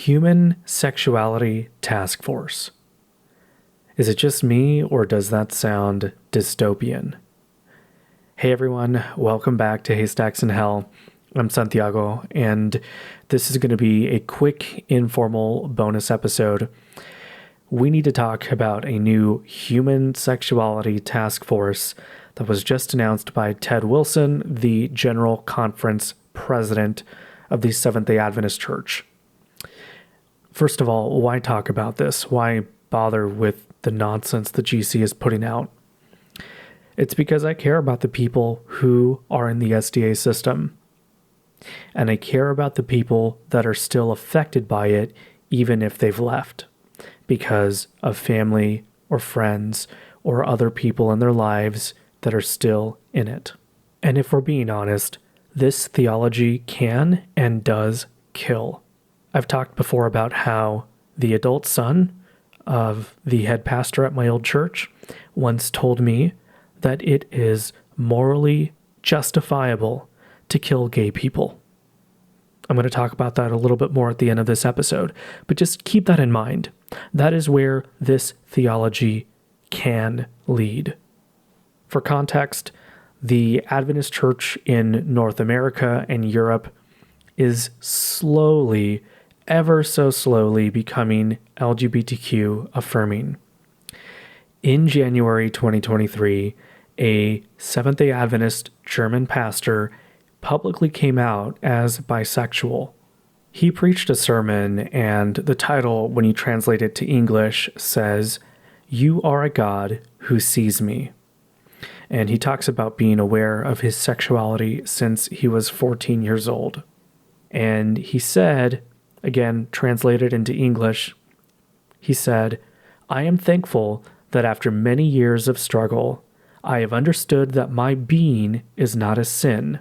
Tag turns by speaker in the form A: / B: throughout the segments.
A: Human Sexuality Taskforce. Is it just me, or does that sound dystopian? Hey everyone, welcome back to Haystacks in Hell. I'm Santiago, and this is going to be a quick, informal bonus episode. We need to talk about a new Human Sexuality Taskforce that was just announced by Ted Wilson, the General Conference President of the Seventh-day Adventist Church. First of all, why talk about this? Why bother with the nonsense the GC is putting out? It's because I care about the people who are in the SDA system. And I care about the people that are still affected by it, even if they've left, because of family or friends or other people in their lives that are still in it. And if we're being honest, this theology can and does kill. I've talked before about how the adult son of the head pastor at my old church once told me that it is morally justifiable to kill gay people. I'm going to talk about that a little bit more at the end of this episode, but just keep that in mind. That is where this theology can lead. For context, the Adventist Church in North America and Europe is slowly, ever so slowly, becoming LGBTQ affirming. In January 2023, a Seventh-day Adventist German pastor publicly came out as bisexual. He preached a sermon, and the title, when you translate it to English, says, "You are a God who sees me." And he talks about being aware of his sexuality since he was 14 years old. And he said, again, translated into English, he said, "I am thankful that after many years of struggle, I have understood that my being is not a sin,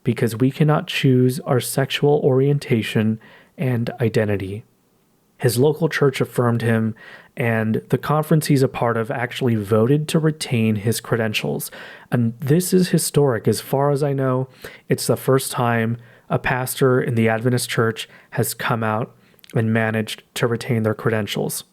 A: because we cannot choose our sexual orientation and identity." His local church affirmed him, and the conference he's a part of actually voted to retain his credentials. And this is historic. As far as I know, it's the first time a pastor in the Adventist church has come out and managed to retain their credentials.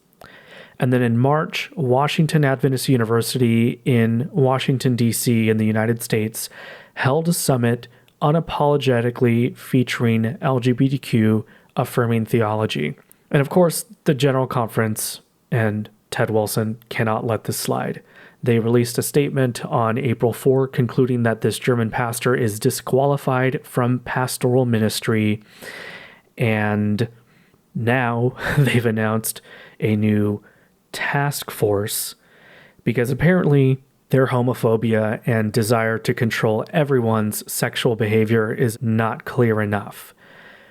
A: And then in March, Washington Adventist University in Washington, D.C. in the United States held a summit unapologetically featuring LGBTQ affirming theology. And of course, the General Conference and Ted Wilson cannot let this slide. They released a statement on April 4, concluding that this German pastor is disqualified from pastoral ministry. And now they've announced a new task force because apparently their homophobia and desire to control everyone's sexual behavior is not clear enough.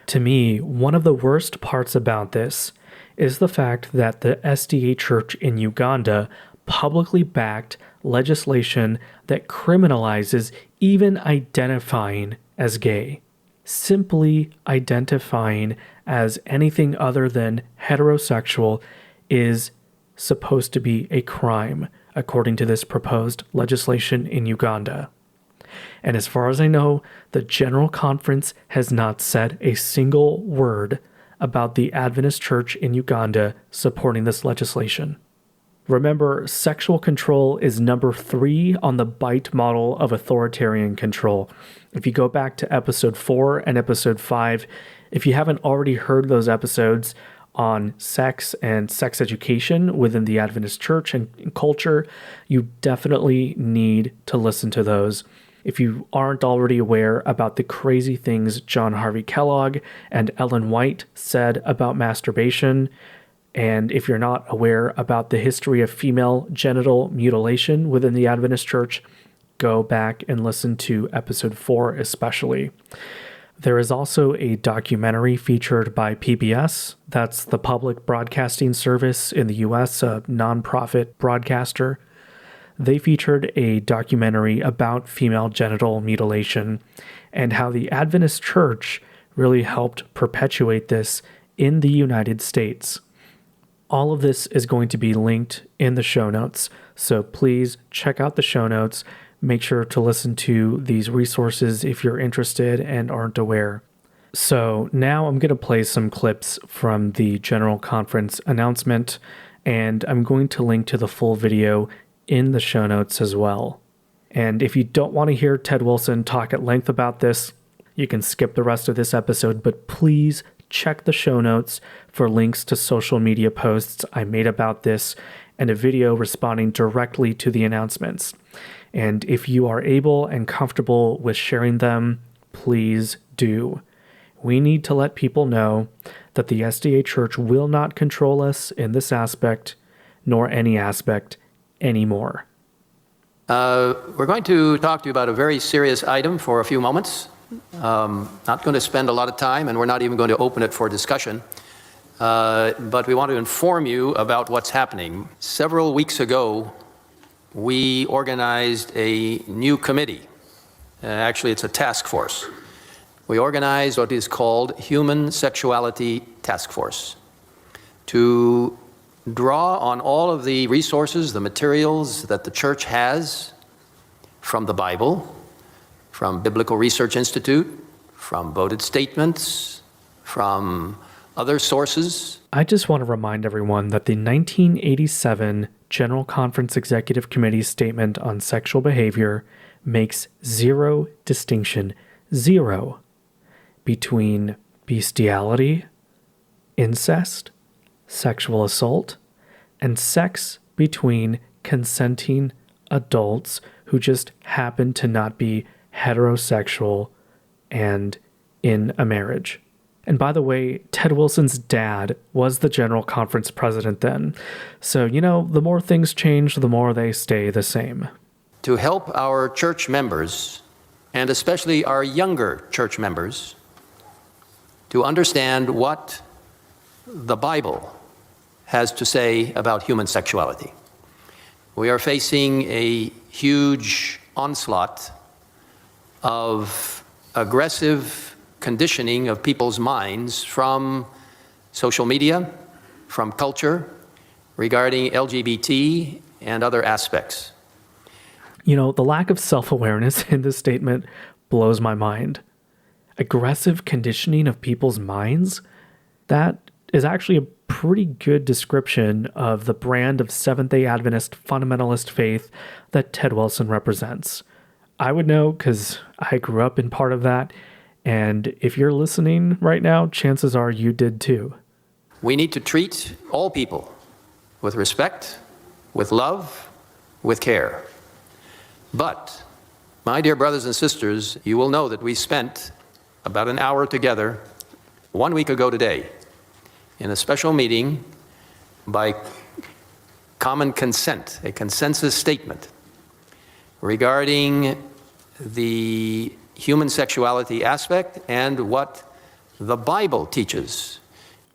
A: To me, one of the worst parts about this is the fact that the SDA Church in Uganda publicly backed legislation that criminalizes even identifying as gay. Simply identifying as anything other than heterosexual is supposed to be a crime, according to this proposed legislation in Uganda. And as far as I know, the General Conference has not said a single word about the Adventist Church in Uganda supporting this legislation. Remember, sexual control is number 3 on the BITE model of authoritarian control. If you go back to episode 4 and episode 5, if you haven't already heard those episodes on sex and sex education within the Adventist Church and culture, you definitely need to listen to those. If you aren't already aware about the crazy things John Harvey Kellogg and Ellen White said about masturbation, and if you're not aware about the history of female genital mutilation within the Adventist Church, go back and listen to episode 4 especially. There is also a documentary featured by PBS, that's the public broadcasting service in the US, a nonprofit broadcaster. They featured a documentary about female genital mutilation and how the Adventist Church really helped perpetuate this in the United States. All of this is going to be linked in the show notes, so please check out the show notes. Make sure to listen to these resources if you're interested and aren't aware. So now I'm going to play some clips from the General Conference announcement, and I'm going to link to the full video in the show notes as well. And if you don't want to hear Ted Wilson talk at length about this, you can skip the rest of this episode, but please check the show notes for links to social media posts I made about this and a video responding directly to the announcements. And if you are able and comfortable with sharing them, please do. We need to let people know that the SDA Church will not control us in this aspect, nor any aspect anymore.
B: We're going to talk to you about a very serious item for a few moments. Not going to spend a lot of time, and we're not even going to open it for discussion. But we want to inform you about what's happening. Several weeks ago, we organized a new committee. Actually, it's a task force. We organized what is called Human Sexuality Taskforce to draw on all of the resources, the materials that the church has from the Bible, from Biblical Research Institute, from voted statements, from other sources.
A: I just want to remind everyone that the 1987 General Conference Executive Committee statement on sexual behavior makes zero distinction, zero, between bestiality, incest, sexual assault, and sex between consenting adults who just happen to not be heterosexual and in a marriage. And by the way, Ted Wilson's dad was the General Conference president then. So, the more things change, the more they stay the same.
B: To help our church members, and especially our younger church members, to understand what the Bible has to say about human sexuality. We are facing a huge onslaught of aggressive conditioning of people's minds from social media, from culture, regarding LGBT and other aspects.
A: The lack of self-awareness in this statement blows my mind. Aggressive conditioning of people's minds? That is actually a pretty good description of the brand of Seventh-day Adventist fundamentalist faith that Ted Wilson represents. I would know because I grew up in part of that, and if you're listening right now, chances are you did too.
B: We need to treat all people with respect, with love, with care. But, my dear brothers and sisters, you will know that we spent about an hour together 1 week ago today in a special meeting by common consent, a consensus statement regarding the human sexuality aspect and what the Bible teaches.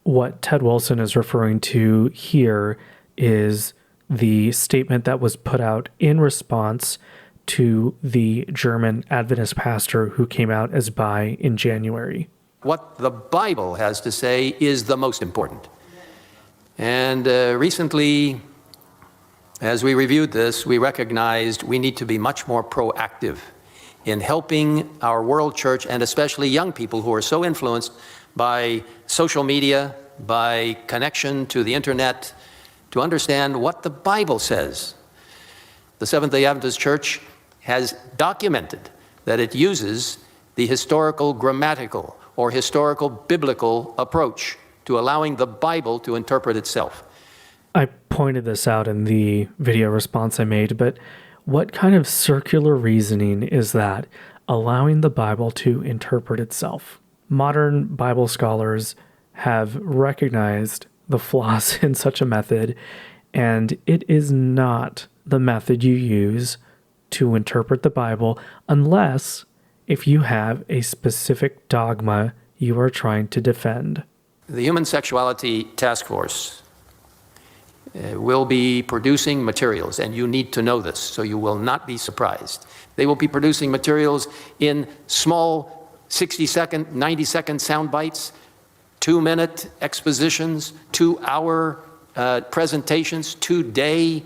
A: What Ted Wilson is referring to here is the statement that was put out in response to the German Adventist pastor who came out as bi in January.
B: What the Bible has to say is the most important. And recently, as we reviewed this, we recognized we need to be much more proactive in helping our world church, and especially young people who are so influenced by social media, by connection to the internet, to understand what the Bible says. The Seventh-day Adventist Church has documented that it uses the historical grammatical or historical biblical approach to allowing the Bible to interpret itself.
A: I pointed this out in the video response I made, but what kind of circular reasoning is that, allowing the Bible to interpret itself? Modern Bible scholars have recognized the flaws in such a method, and it is not the method you use to interpret the Bible unless if you have a specific dogma you are trying to defend.
B: The Human Sexuality Taskforce will be producing materials, and you need to know this, so you will not be surprised. They will be producing materials in small 60-second, 90-second sound bites, 2-minute expositions, 2-hour presentations, 2-day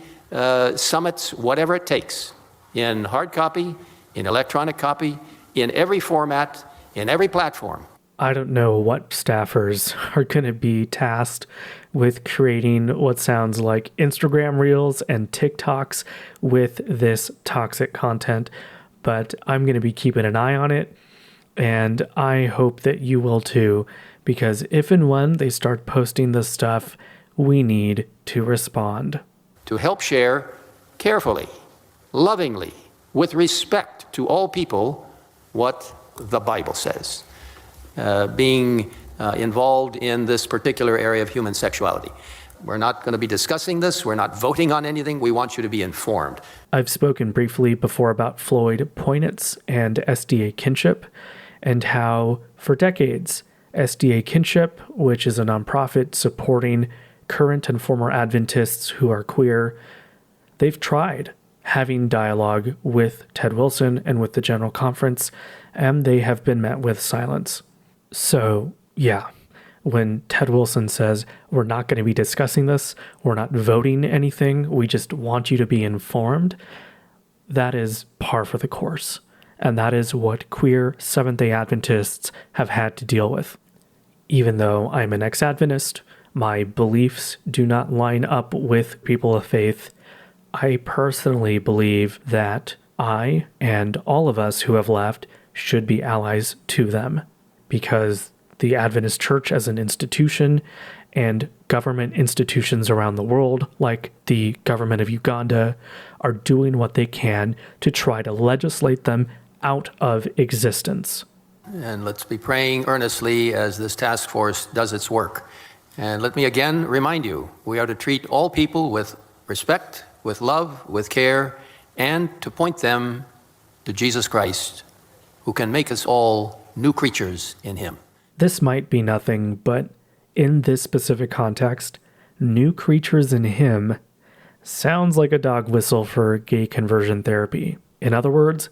B: summits, whatever it takes, in hard copy, in electronic copy, in every format, in every platform.
A: I don't know what staffers are going to be tasked with creating what sounds like Instagram Reels and TikToks with this toxic content, but I'm going to be keeping an eye on it, and I hope that you will too, because if and when they start posting this stuff, we need to respond.
B: To help share carefully, lovingly, with respect to all people, what the Bible says. Being involved in this particular area of human sexuality. We're not going to be discussing this. We're not voting on anything. We want you to be informed.
A: I've spoken briefly before about Floyd Poinitz and SDA Kinship, and how for decades, SDA Kinship, which is a nonprofit supporting current and former Adventists who are queer, they've tried having dialogue with Ted Wilson and with the General Conference, and they have been met with silence. So, yeah, when Ted Wilson says, we're not going to be discussing this, we're not voting anything, we just want you to be informed, that is par for the course. And that is what queer Seventh-day Adventists have had to deal with. Even though I'm an ex-Adventist, my beliefs do not line up with people of faith, I personally believe that I and all of us who have left should be allies to them, because the Adventist Church as an institution and government institutions around the world, like the government of Uganda, are doing what they can to try to legislate them out of existence.
B: And let's be praying earnestly as this task force does its work. And let me again remind you, we are to treat all people with respect, with love, with care, and to point them to Jesus Christ, who can make us all new creatures in him.
A: This might be nothing, but in this specific context, new creatures in him sounds like a dog whistle for gay conversion therapy. In other words,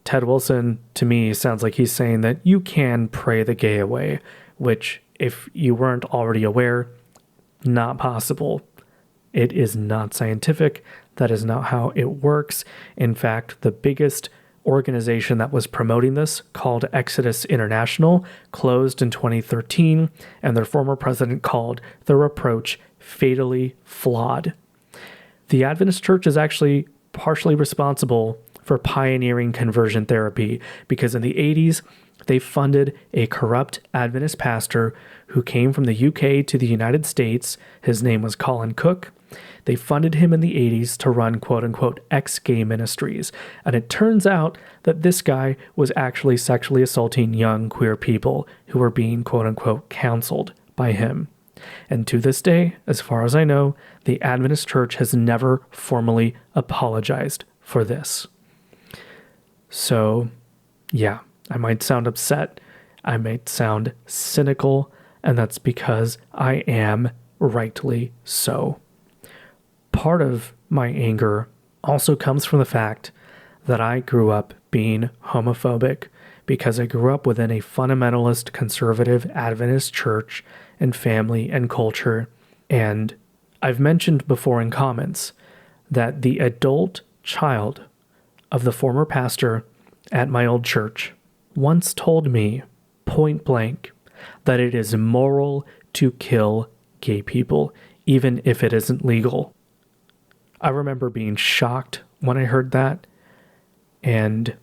A: Ted Wilson, to me, sounds like he's saying that you can pray the gay away, which, if you weren't already aware, not possible. It is not scientific. That is not how it works. In fact, the biggest organization that was promoting this, called Exodus International, closed in 2013, and their former president called their approach fatally flawed. The Adventist Church is actually partially responsible for pioneering conversion therapy, because in the 80s, they funded a corrupt Adventist pastor who came from the UK to the United States. His name was Colin Cook. They funded him in the 80s to run quote-unquote ex-gay ministries. And it turns out that this guy was actually sexually assaulting young queer people who were being quote-unquote counseled by him. And to this day, as far as I know, the Adventist Church has never formally apologized for this. So, yeah, I might sound upset. I might sound cynical, and that's because I am rightly so. Part of my anger also comes from the fact that I grew up being homophobic, because I grew up within a fundamentalist, conservative Adventist church and family and culture. And I've mentioned before in comments that the adult child of the former pastor at my old church once told me point blank that it is moral to kill gay people, even if it isn't legal. I remember being shocked when I heard that, and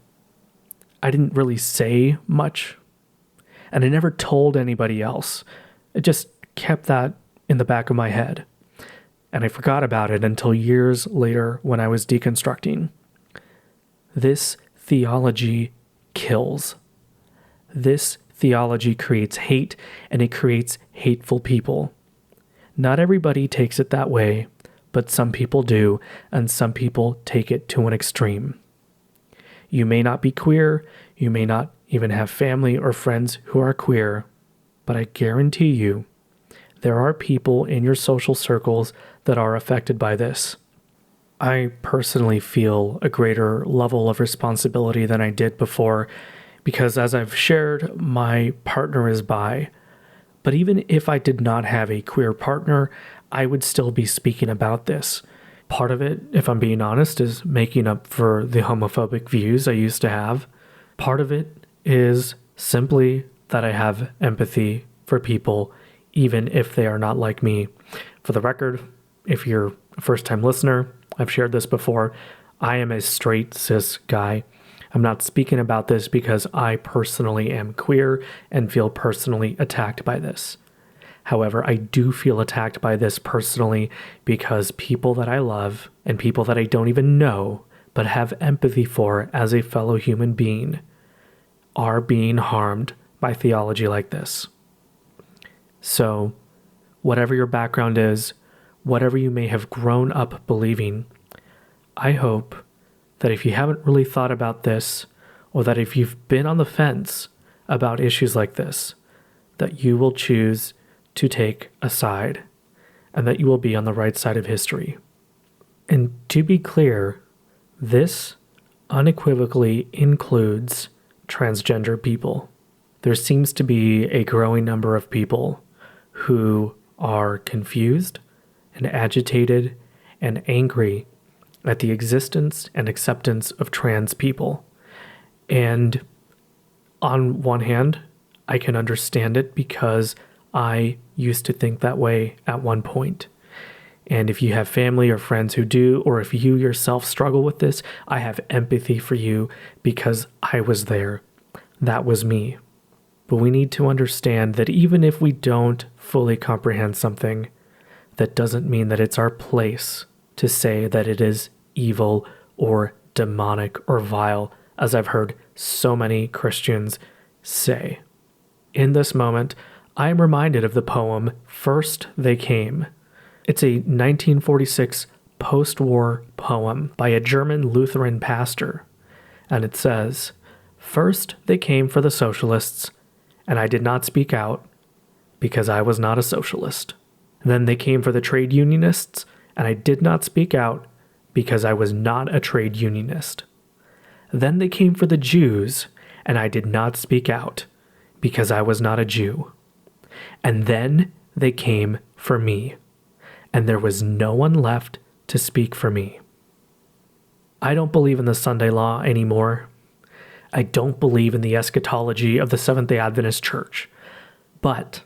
A: I didn't really say much, and I never told anybody else. I just kept that in the back of my head, and I forgot about it until years later when I was deconstructing. This theology kills. This theology creates hate, and it creates hateful people. Not everybody takes it that way, but some people do, and some people take it to an extreme. You may not be queer, you may not even have family or friends who are queer, but I guarantee you, there are people in your social circles that are affected by this. I personally feel a greater level of responsibility than I did before, because as I've shared, my partner is bi. But even if I did not have a queer partner, I would still be speaking about this. Part of it, if I'm being honest, is making up for the homophobic views I used to have. Part of it is simply that I have empathy for people, even if they are not like me. For the record, if you're a first-time listener, I've shared this before, I am a straight cis guy. I'm not speaking about this because I personally am queer and feel personally attacked by this. However, I do feel attacked by this personally because people that I love and people that I don't even know but have empathy for as a fellow human being are being harmed by theology like this. So, whatever your background is, whatever you may have grown up believing, I hope that if you haven't really thought about this, or that if you've been on the fence about issues like this, that you will choose to take a side, and that you will be on the right side of history. And to be clear, this unequivocally includes transgender people. There seems to be a growing number of people who are confused and agitated and angry at the existence and acceptance of trans people. And on one hand, I can understand it because I used to think that way at one point. And if you have family or friends who do, or if you yourself struggle with this, I have empathy for you because I was there. That was me. But we need to understand that even if we don't fully comprehend something, that doesn't mean that it's our place to say that it is evil or demonic or vile, as I've heard so many Christians say. In this moment, I am reminded of the poem First They Came. It's a 1946 post-war poem by a German Lutheran pastor, and it says, "First they came for the socialists, and I did not speak out because I was not a socialist. Then they came for the trade unionists, and I did not speak out because I was not a trade unionist. Then they came for the Jews, and I did not speak out because I was not a Jew. And then they came for me, and there was no one left to speak for me." I don't believe in the Sunday law anymore. I don't believe in the eschatology of the Seventh-day Adventist Church. But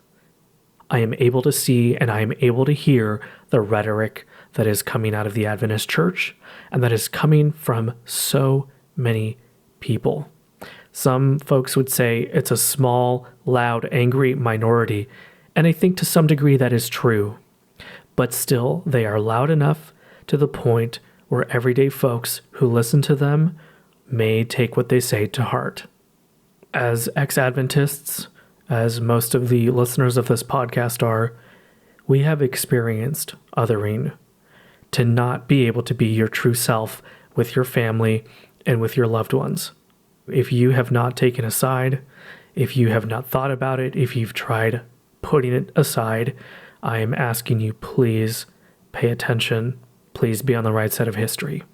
A: I am able to see and I am able to hear the rhetoric that is coming out of the Adventist Church and that is coming from so many people. Some folks would say it's a small, loud, angry minority, and I think to some degree that is true. But still, they are loud enough to the point where everyday folks who listen to them may take what they say to heart. As ex-Adventists, as most of the listeners of this podcast are, we have experienced othering, to not be able to be your true self with your family and with your loved ones. If you have not taken a side, if you have not thought about it, if you've tried putting it aside, I am asking you, please pay attention. Please be on the right side of history.